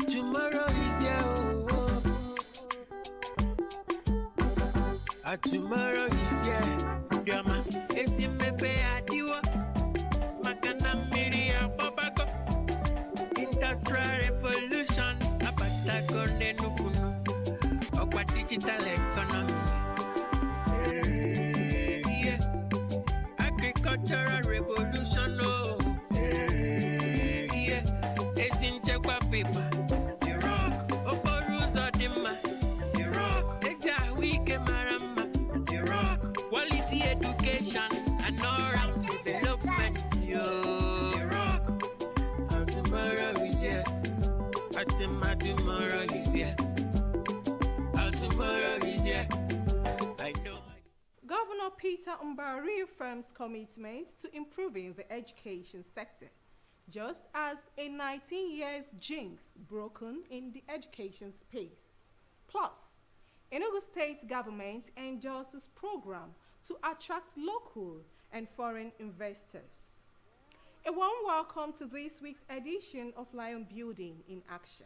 tomorrow is here. Tomorrow is here. Diama, esi mepe adiwa. Makana miri ababako. Industrial revolution. Abata kone nukunu. Okwa digital economy. Yeah. Agricultural revolution. Oh. Yeah. Esi nchekwa paper. The rock. Oboruzo dima. The rock. Esi ahwike marama. Quality education and all-round development. Yo, the rock. Our tomorrow is here. I say my tomorrow is here. Our tomorrow is here. I know. Governor Peter Mbah reaffirms commitment to improving the education sector, just as a 19 years jinx broken in the education space. Plus, Enugu State government endorses program to attract local and foreign investors. A warm welcome to this week's edition of Lion Building in Action.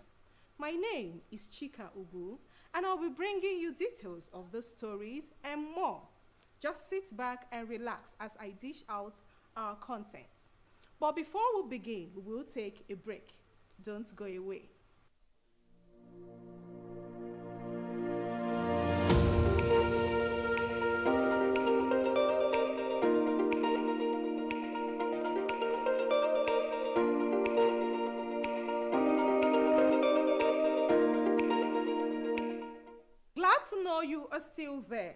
My name is Chika Ugu, and I'll be bringing you details of the stories and more. Just sit back and relax as I dish out our contents. But before we begin, we will take a break. Don't go away. To know you are still there.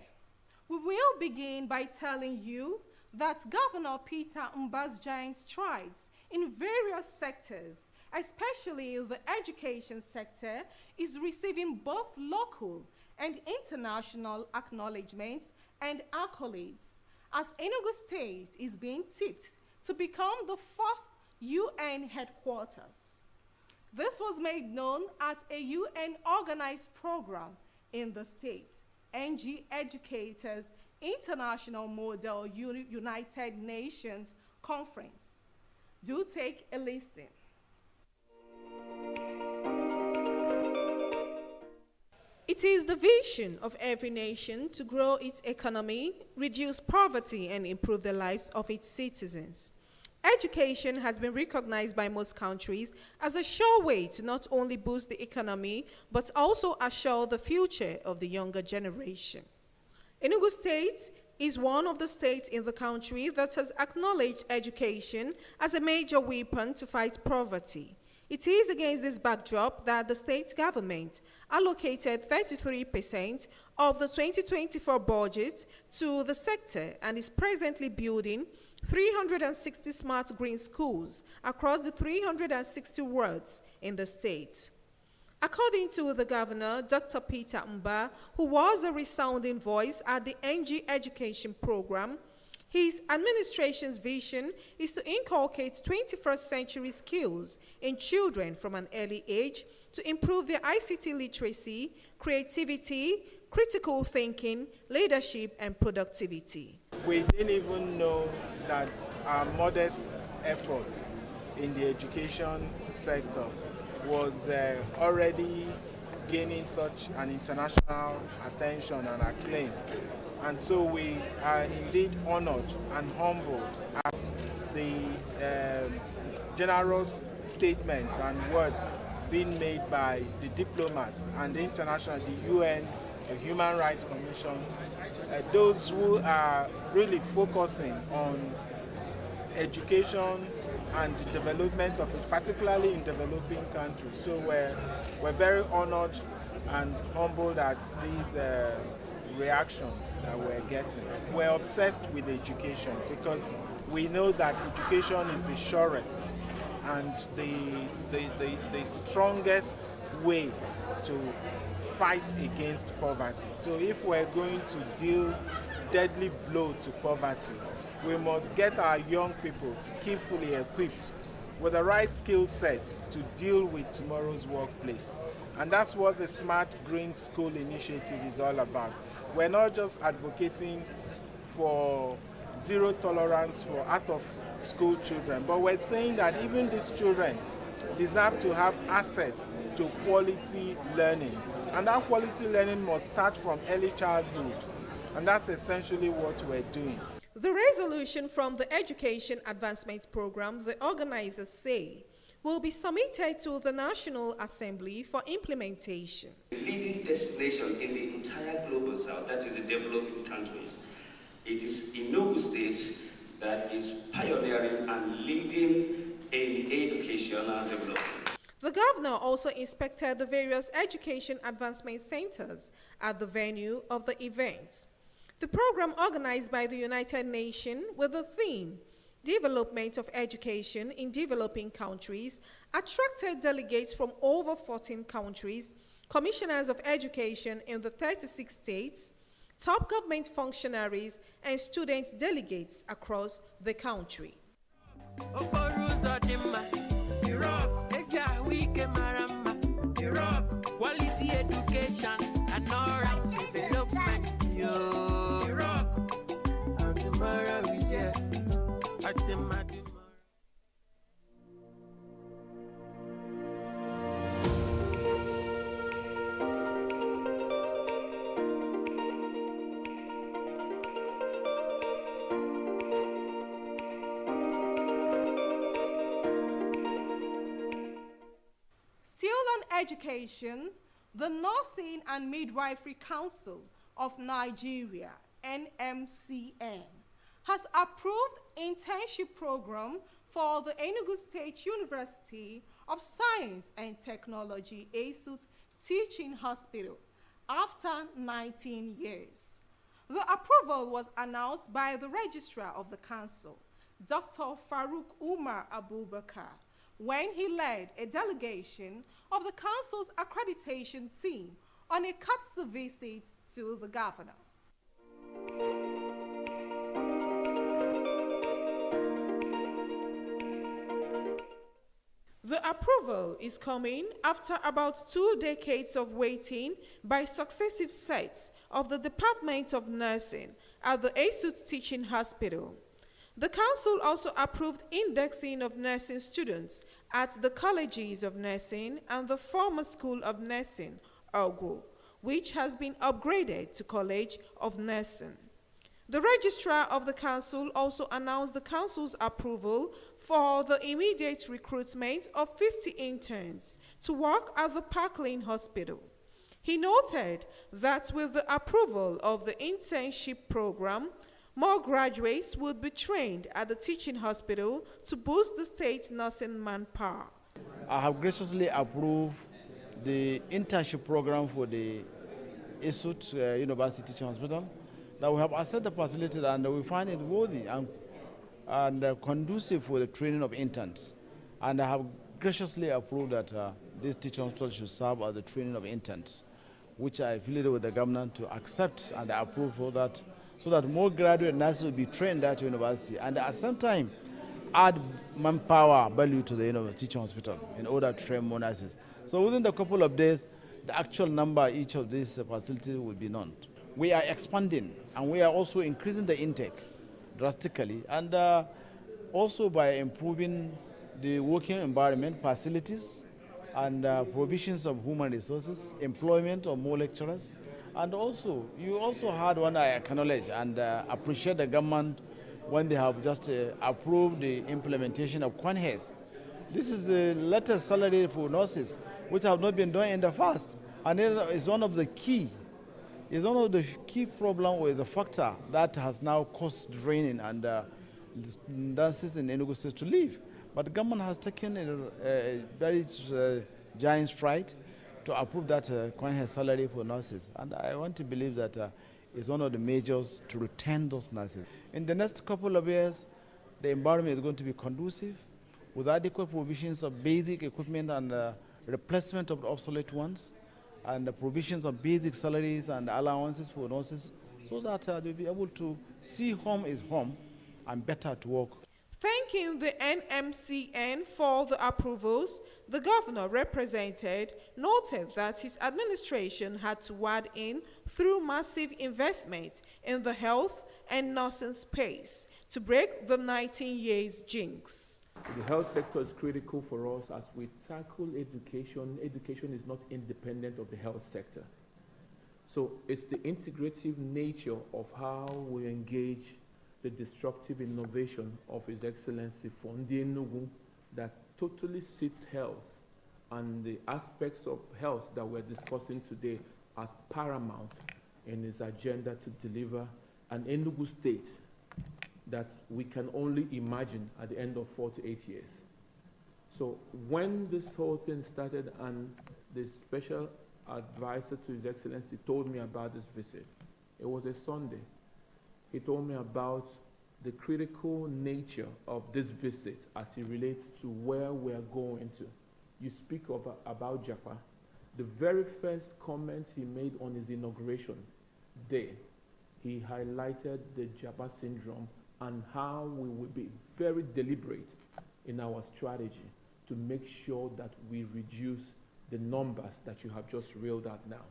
We will begin by telling you that Governor Peter Mbah's giant strides in various sectors, especially the education sector, is receiving both local and international acknowledgements and accolades, as Enugu State is being tipped to become the 4th UN headquarters. This was made known at a UN-organized program in the state, NG Educators International Model United Nations Conference. Do take a listen. It is the vision of every nation to grow its economy, reduce poverty, and improve the lives of its citizens. Education has been recognized by most countries as a sure way to not only boost the economy, but also assure the future of the younger generation. Enugu State is one of the states in the country that has acknowledged education as a major weapon to fight poverty. It is against this backdrop that the state government allocated 33% of the 2024 budget to the sector and is presently building 360 smart green schools across the 360 wards in the state. According to the governor, Dr. Peter Mbah, who was a resounding voice at the NG Education Program, his administration's vision is to inculcate 21st century skills in children from an early age to improve their ICT literacy, creativity, critical thinking, leadership, and productivity. We didn't even know that our modest efforts in the education sector was already gaining such an international attention and acclaim. And so we are indeed honored and humbled at the generous statements and words being made by the diplomats and the international, the UN, the Human Rights Commission, those who are really focusing on education and the development of it, particularly in developing countries. So we're very honored and humbled at these reactions that we're getting. We're obsessed with education because we know that education is the surest and the strongest way to fight against poverty. So if we're going to deal deadly blow to poverty, we must get our young people skillfully equipped with the right skill set to deal with tomorrow's workplace. And that's what the Smart Green School Initiative is all about. We're not just advocating for zero tolerance for out-of-school children, but we're saying that even these children deserve to have access to quality learning. And that quality learning must start from early childhood. And that's essentially what we're doing. The resolution from the Education Advancement Program, the organizers say, will be submitted to the National Assembly for implementation. Leading destination in the entire global south, that is the developing countries. It is Enugu State that is pioneering and leading in educational development. The governor also inspected the various education advancement centers at the venue of the event. The program, organized by the United Nations with the theme Development of Education in Developing Countries, attracted delegates from over 14 countries, commissioners of education in the 36 states, top government functionaries, and student delegates across the country. Quality education and all right development. Still on education, the Nursing and Midwifery Council of Nigeria, NMCN, has approved internship program for the Enugu State University of Science and Technology ASUT Teaching Hospital after 19 years. The approval was announced by the registrar of the council, Dr. Farouk Umar Abubakar, when he led a delegation of the council's accreditation team on a courtesy visit to the governor. The approval is coming after about 2 decades of waiting by successive sets of the Department of Nursing at the ASUT Teaching Hospital. The council also approved indexing of nursing students at the colleges of nursing and the former School of Nursing, Ogo, which has been upgraded to College of Nursing. The registrar of the council also announced the council's approval for the immediate recruitment of 50 interns to work at the Parkland Hospital. He noted that with the approval of the internship program, more graduates would be trained at the teaching hospital to boost the state's nursing manpower. I have graciously approved the internship program for the ASUT University Teaching Hospital, that we have assessed the facility and we find it worthy and conducive for the training of interns. And I have graciously approved that this teaching hospital should serve as the training of interns, which I pleaded with the government to accept and approve for that, so that more graduate nurses will be trained at the university and at the same time add manpower value to the teaching hospital in order to train more nurses. So within a couple of days, the actual number each of these facilities will be known. We are expanding and we are also increasing the intake drastically, and also by improving the working environment, facilities, and provisions of human resources, employment of more lecturers. And also, you also had one I acknowledge and appreciate the government when they have just approved the implementation of Kwanhes. This is the latest salary for nurses, which have not been done in the past. And it is one of the key problem with the factor that has now caused draining and nurses in Enugu State to leave. But the government has taken a very giant stride to approve that Kwanhe salary for nurses. And I want to believe that it's one of the measures to retain those nurses. In the next couple of years, the environment is going to be conducive with adequate provisions of basic equipment and replacement of the obsolete ones, and the provisions of basic salaries and allowances for nurses, so that they'll be able to see home is home and better to work. Thanking the NMCN for the approvals, the governor represented noted that his administration had to wade in through massive investment in the health and nursing space to break the 19 years jinx. The health sector is critical for us as we tackle education. Education is not independent of the health sector. So it's the integrative nature of how we engage the disruptive innovation of His Excellency Fondi Enugu that totally sits health and the aspects of health that we're discussing today as paramount in his agenda to deliver an Enugu state that we can only imagine at the end of 4 to 8 years. So when this whole thing started and the special advisor to His Excellency told me about this visit, it was a Sunday. He told me about the critical nature of this visit as it relates to where we're going to. You speak about Japa. The very first comment he made on his inauguration day, he highlighted the Japa syndrome and how we will be very deliberate in our strategy to make sure that we reduce the numbers that you have just reeled out now.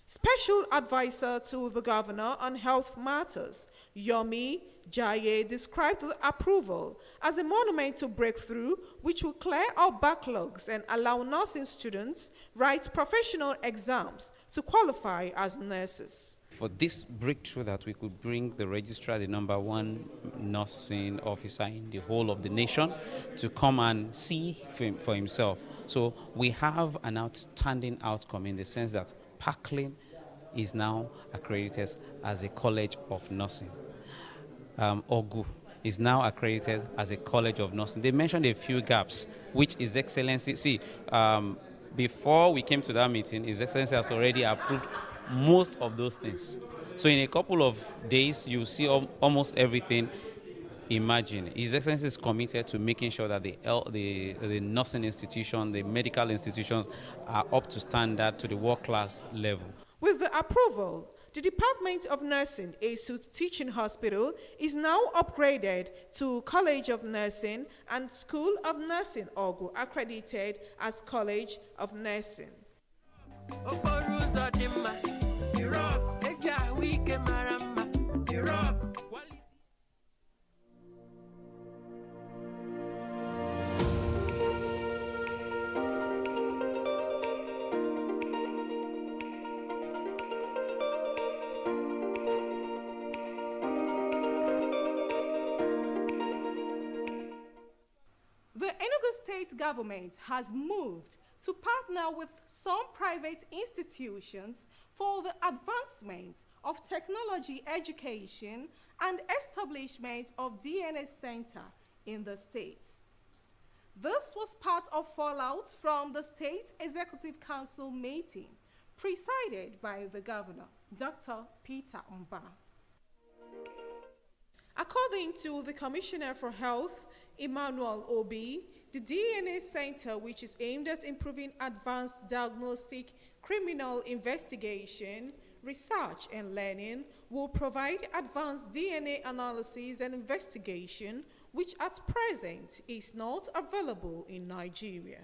Special advisor to the governor on health matters, Yomi Jaye, described the approval as a monumental breakthrough which will clear our backlogs and allow nursing students write professional exams to qualify as nurses. For this breakthrough that we could bring the registrar, the #1 nursing officer in the whole of the nation, to come and see for himself. So we have an outstanding outcome in the sense that Parkland is now accredited as a college of nursing. Ogu is now accredited as a college of nursing. They mentioned a few gaps, which His Excellency, before we came to that meeting, His Excellency has already approved most of those things. So in a couple of days, you see almost everything. Imagine. His Excellency is committed to making sure that the nursing institution, the medical institutions are up to standard to the world-class level. With the approval, the Department of Nursing, ASUT Teaching Hospital, is now upgraded to College of Nursing and School of Nursing, Ogu, accredited as College of Nursing. The Enugu State government has moved to partner with some private institutions for the advancement of technology education and establishment of DNA Center in the states. This was part of fallout from the State Executive Council meeting presided by the governor, Dr. Peter Mba. According to the Commissioner for Health, Emmanuel Obi, the DNA Center, which is aimed at improving advanced diagnostic criminal investigation, research and learning, will provide advanced DNA analysis and investigation, which at present is not available in Nigeria.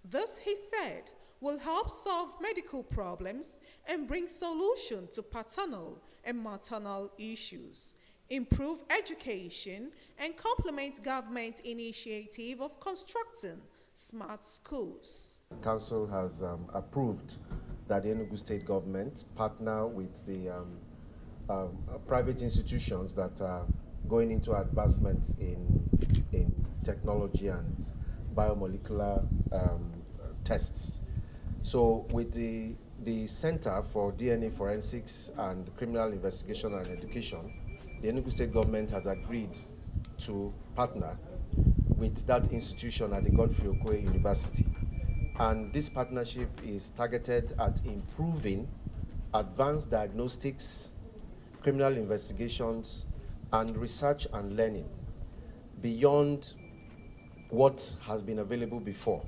This, he said, will help solve medical problems and bring solution to paternal and maternal issues, improve education, and complement government initiative of constructing smart schools. The Council has approved that the Enugu State government partner with the private institutions that are going into advancements in technology and biomolecular tests. So with the Center for DNA Forensics and Criminal Investigation and Education, the Enugu State government has agreed to partner with that institution at the Godfrey Okoye University. And this partnership is targeted at improving advanced diagnostics, criminal investigations, and research and learning beyond what has been available before.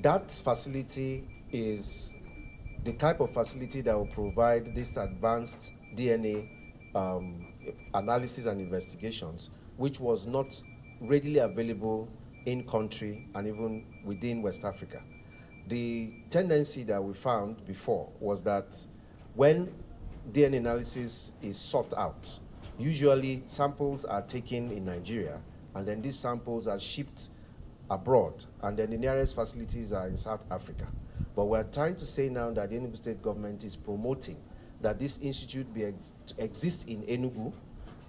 That facility is the type of facility that will provide this advanced DNA analysis and investigations, which was not readily available in country and even within West Africa. The tendency that we found before was that when DNA analysis is sought out, usually samples are taken in Nigeria and then these samples are shipped abroad, and then the nearest facilities are in South Africa. But we're trying to say now that the Enugu State government is promoting that this institute exist in Enugu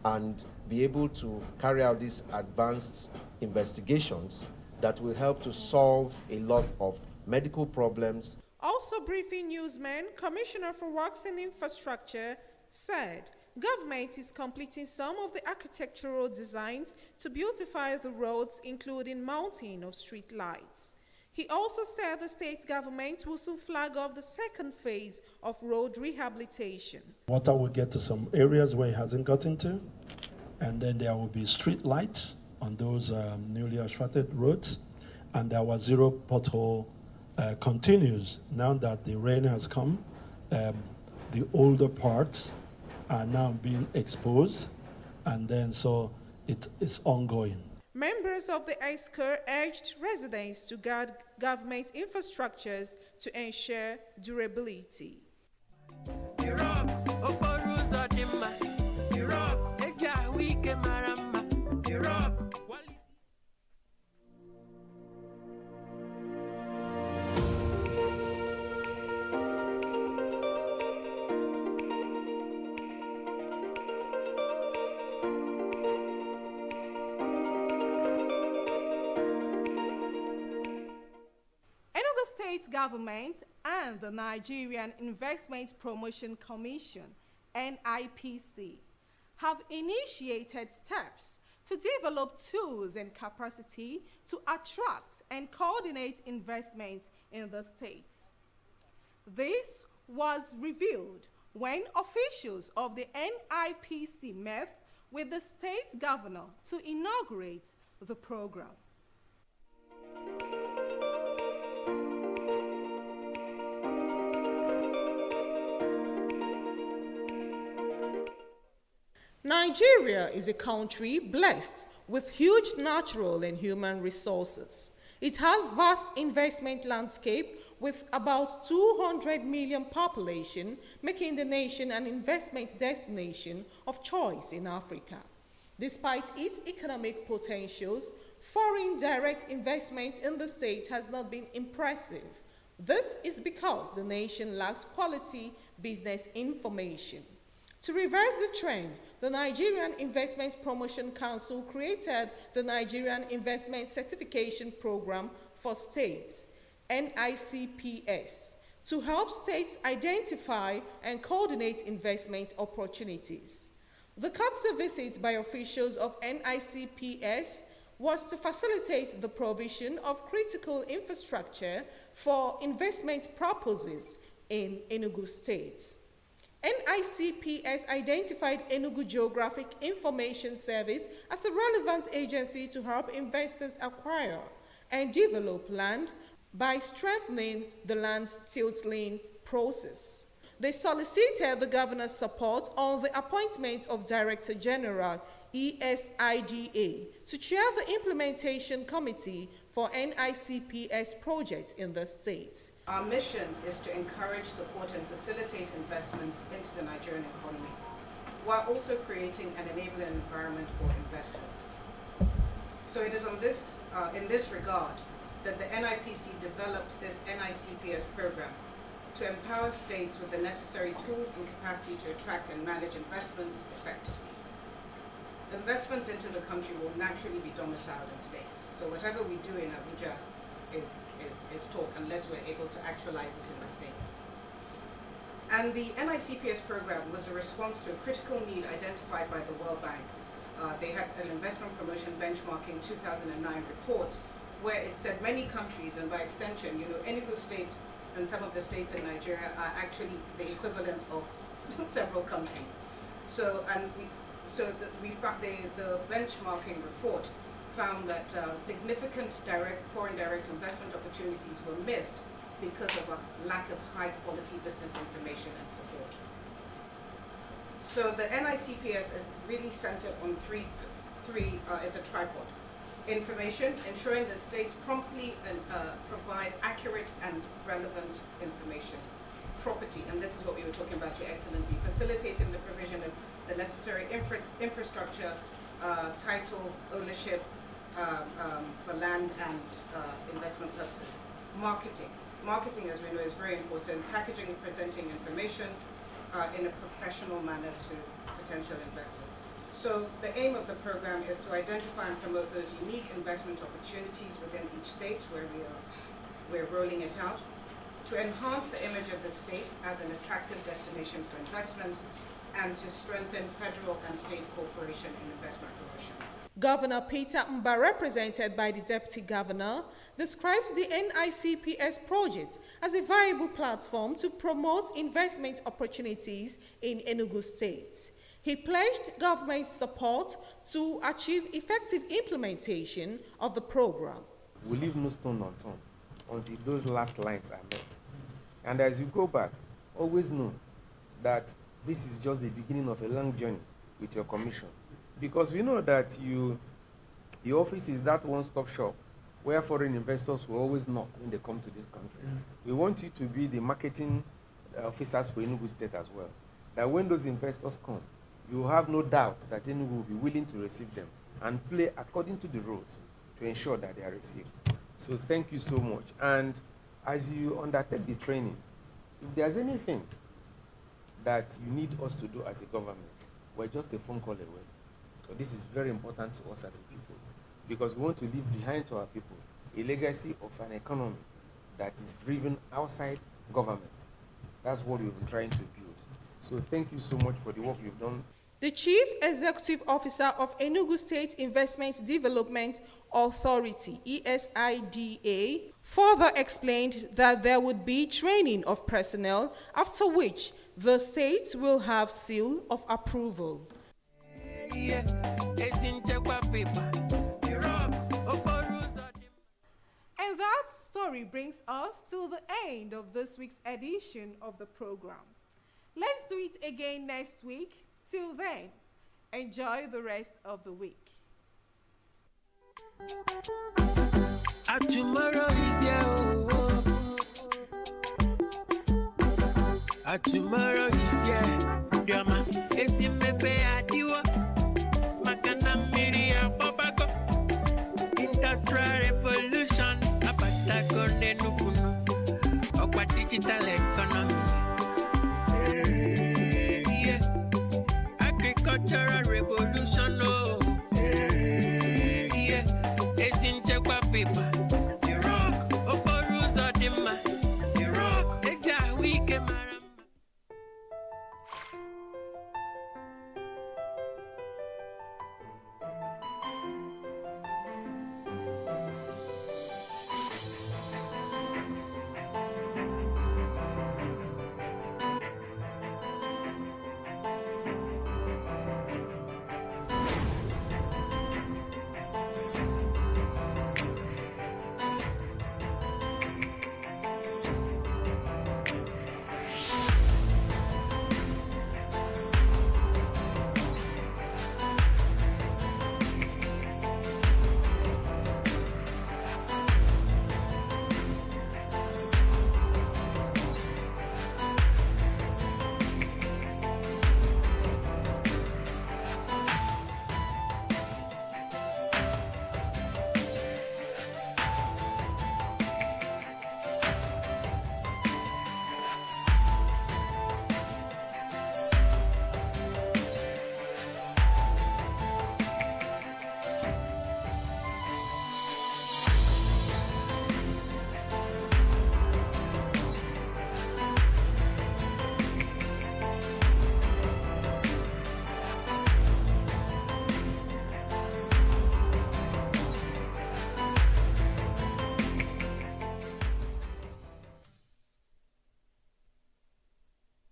and be able to carry out these advanced investigations that will help to solve a lot of medical problems. Also briefing newsmen, Commissioner for Works and Infrastructure said government is completing some of the architectural designs to beautify the roads, including mounting of street lights. He also said the state government will soon flag off the second phase of road rehabilitation. Water will get to some areas where it hasn't gotten to, and then there will be street lights on those newly asphalted roads, and our zero pothole continues. Now that the rain has come, the older parts are now being exposed, and then so it is ongoing. Members of the ISCR urged residents to guard government infrastructures to ensure durability. Iraq, Okoruza Dimma. Iraq, Ezia Wike Marama. Iraq, State government and the Nigerian Investment Promotion Commission, NIPC, have initiated steps to develop tools and capacity to attract and coordinate investment in the states. This was revealed when officials of the NIPC met with the state governor to inaugurate the program. Nigeria is a country blessed with huge natural and human resources. It has vast investment landscape with about 200 million population, making the nation an investment destination of choice in Africa. Despite its economic potentials, foreign direct investment in the state has not been impressive. This is because the nation lacks quality business information. To reverse the trend, the Nigerian Investment Promotion Council created the Nigerian Investment Certification Program for States, NICPS, to help states identify and coordinate investment opportunities. The courtesy visit by officials of NICPS was to facilitate the provision of critical infrastructure for investment purposes in Enugu State. NICPS identified Enugu Geographic Information Service as a relevant agency to help investors acquire and develop land by strengthening the land titling process. They solicited the governor's support on the appointment of Director General, ESIDA, to chair the implementation committee for NICPS projects in the state. Our mission is to encourage, support, and facilitate investments into the Nigerian economy, while also creating an enabling environment for investors. So it is on this, in this regard that the NIPC developed this NICPS program to empower states with the necessary tools and capacity to attract and manage investments effectively. Investments into the country will naturally be domiciled in states. So whatever we do in Abuja is talk unless we're able to actualize it in the states. And the NICPS program was a response to a critical need identified by the World Bank. They had an investment promotion benchmarking 2009 report where it said many countries, and by extension, Enugu State and some of the states in Nigeria are actually the equivalent of several countries. So, the benchmarking report found that significant foreign direct investment opportunities were missed because of a lack of high-quality business information and support. So the NICPS is really centered on three is a tripod. Information, ensuring that states promptly provide accurate and relevant information. Property, and this is what we were talking about, Your Excellency, facilitating the provision of the necessary infrastructure title ownership for land and investment purposes. Marketing. Marketing, as we know, is very important. Packaging and presenting information in a professional manner to potential investors. So the aim of the program is to identify and promote those unique investment opportunities within each state where we're rolling it out, to enhance the image of the state as an attractive destination for investments, and to strengthen federal and state cooperation in investment promotion. Governor Peter Mba, represented by the Deputy Governor, described the NICPS project as a viable platform to promote investment opportunities in Enugu State. He pledged government support to achieve effective implementation of the program. We leave no stone unturned until those last lines are met. And as you go back, always know that this is just the beginning of a long journey with your commission. Because we know that your office is that one-stop shop where foreign investors will always knock when they come to this country. We want you to be the marketing officers for Enugu State as well. That when those investors come, you have no doubt that Enugu will be willing to receive them and play according to the rules to ensure that they are received. So thank you so much. And as you undertake the training, if there's anything that you need us to do as a government, we're just a phone call away. So this is very important to us as a people, because we want to leave behind to our people a legacy of an economy that is driven outside government. That's what we've been trying to build. So thank you so much for the work you've done. The Chief Executive Officer of Enugu State Investment Development Authority, ESIDA, further explained that there would be training of personnel, after which the state will have seal of approval. And that story brings us to the end of this week's edition of the program. Let's do it again next week. Till then, enjoy the rest of the week. Tomorrow is here. Tomorrow is here. Drama. Esimepe adiwa. Makana miria babako. Industrial revolution. Abata konde nukunu. Okwa digital economy. Agricultural revolution, oh, yeah, it's in Jaguar paper. The rock, Oboruza Dima, the rock, it's a week,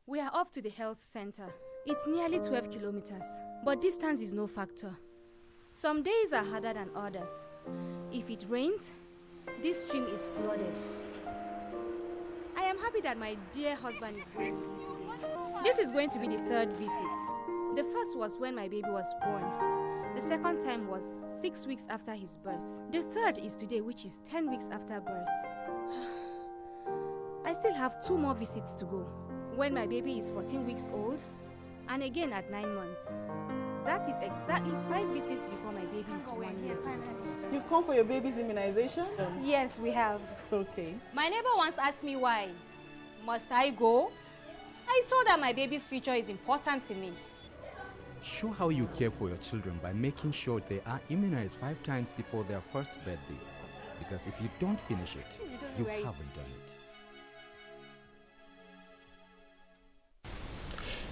We are off to the health center. It's nearly 12 kilometers, but distance is no factor. Some days are harder than others. If it rains, this stream is flooded. I am happy that my dear husband is going with me today. This is going to be the third visit. The first was when my baby was born. The second time was 6 weeks after his birth. The third is today, which is 10 weeks after birth. I still have 2 more visits to go. When my baby is 14 weeks old, and again at 9 months. That is exactly 5 visits before my baby is 1 year. You've come for your baby's immunization? Yes, we have. It's okay. My neighbor once asked me why. Must I go? I told her my baby's future is important to me. Show how you care for your children by making sure they are immunized 5 times before their first birthday. Because if you don't finish it, you haven't done it.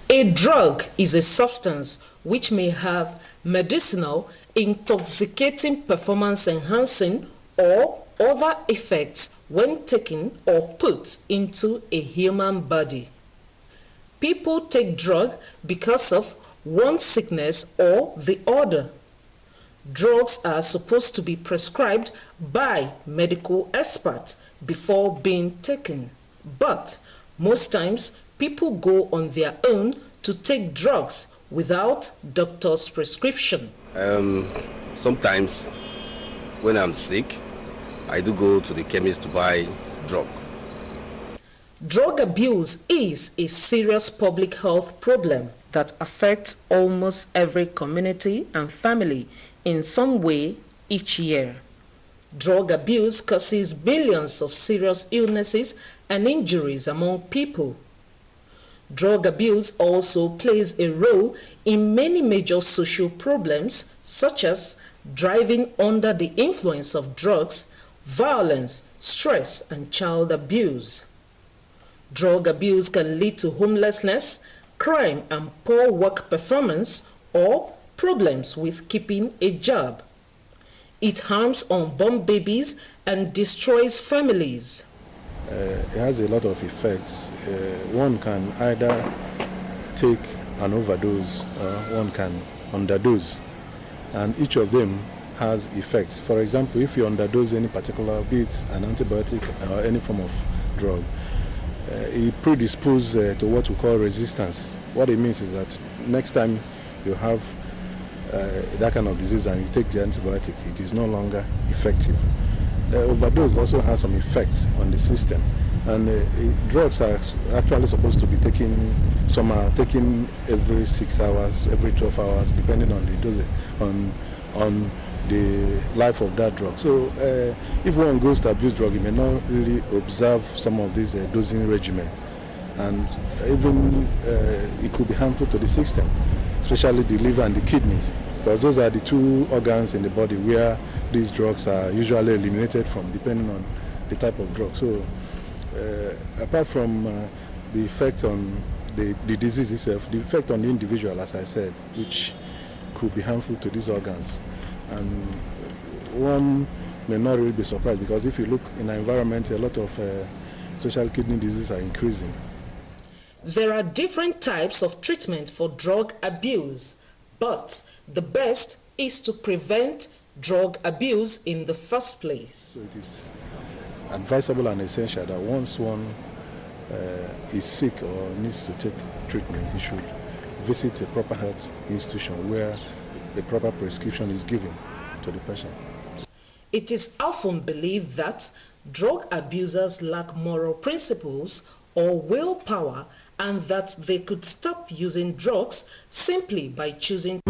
A drug is a substance which may have medicinal, intoxicating, performance-enhancing, or other effects when taken or put into a human body. People take drug because of one sickness or the other. Drugs are supposed to be prescribed by medical experts before being taken, but most times people go on their own to take drugs without doctor's prescription. Sometimes when I'm sick, I do go to the chemist to buy drug. Drug abuse is a serious public health problem that affects almost every community and family in some way each year. Drug abuse causes billions of serious illnesses and injuries among people. Drug abuse also plays a role in many major social problems such as driving under the influence of drugs, violence, stress, and child abuse. Drug abuse can lead to homelessness, crime, and poor work performance or problems with keeping a job. It harms unborn babies and destroys families. It has a lot of effects. One can either take an overdose or one can underdose, and each of them has effects. For example, if you underdose any particular, be it an antibiotic or any form of drug, it predisposes to what we call resistance. What it means is that next time you have that kind of disease and you take the antibiotic, it is no longer effective. Overdose also has some effects on the system, and drugs are actually supposed to be taken. Some are taken every 6 hours, every 12 hours, depending on the dosage, on the life of that drug. So if one goes to abuse drug, he may not really observe some of these dosing regimen, and even it could be harmful to the system, especially the liver and the kidneys, because those are the 2 organs in the body where these drugs are usually eliminated from, depending on the type of drug. So apart from the effect on the disease itself, the effect on the individual, as I said, which could be harmful to these organs. And one may not really be surprised, because if you look in our environment, a lot of social kidney diseases are increasing. There are different types of treatment for drug abuse, but the best is to prevent drug abuse in the first place. So it is advisable and essential that once one is sick or needs to take treatment, he should visit a proper health institution where the proper prescription is given to the patient. It is often believed that drug abusers lack moral principles or willpower, and that they could stop using drugs simply by choosing.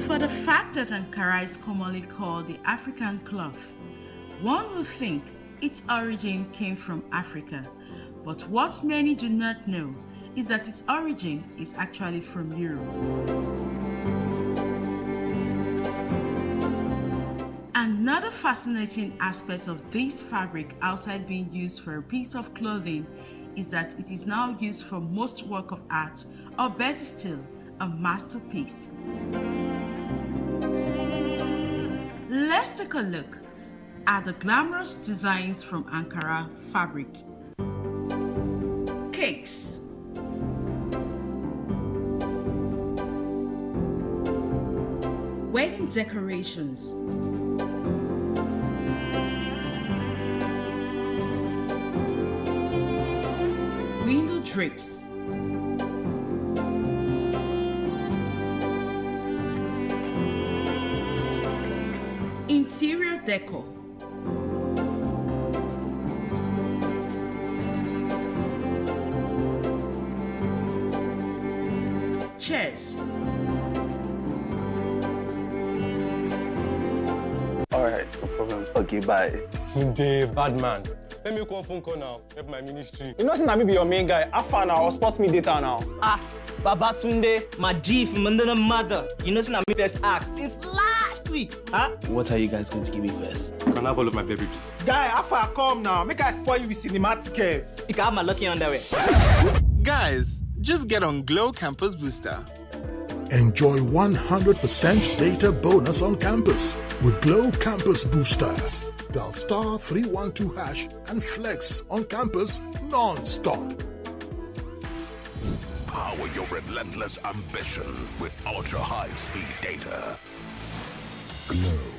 For the fact that Ankara is commonly called the African cloth, one would think its origin came from Africa, but what many do not know is that its origin is actually from Europe. Another fascinating aspect of this fabric, outside being used for a piece of clothing, is that it is now used for most work of art, or better still, a masterpiece. Let's take a look at the glamorous designs from Ankara fabric. Cakes. Wedding decorations. Window drapes. interior decor. Chairs. Alright, no problem. Okay, bye. Today, bad man. Let me call phone call now. Help my ministry. You know, since I be your main guy, have fun now or spot me data now. Babatunde, my G from another mother. You know, since I me first ask since last week. Huh? What are you guys going to give me first? Can I have all of my beverages? Guy, Alpha, come now. Make I spoil you with cinema tickets. You can have my lucky underwear. Guys, just get on Glow Campus Booster. Enjoy 100% data bonus on campus with Glow Campus Booster. Dial *312# and flex on campus non-stop. Power your relentless ambition with ultra-high speed data. Glow.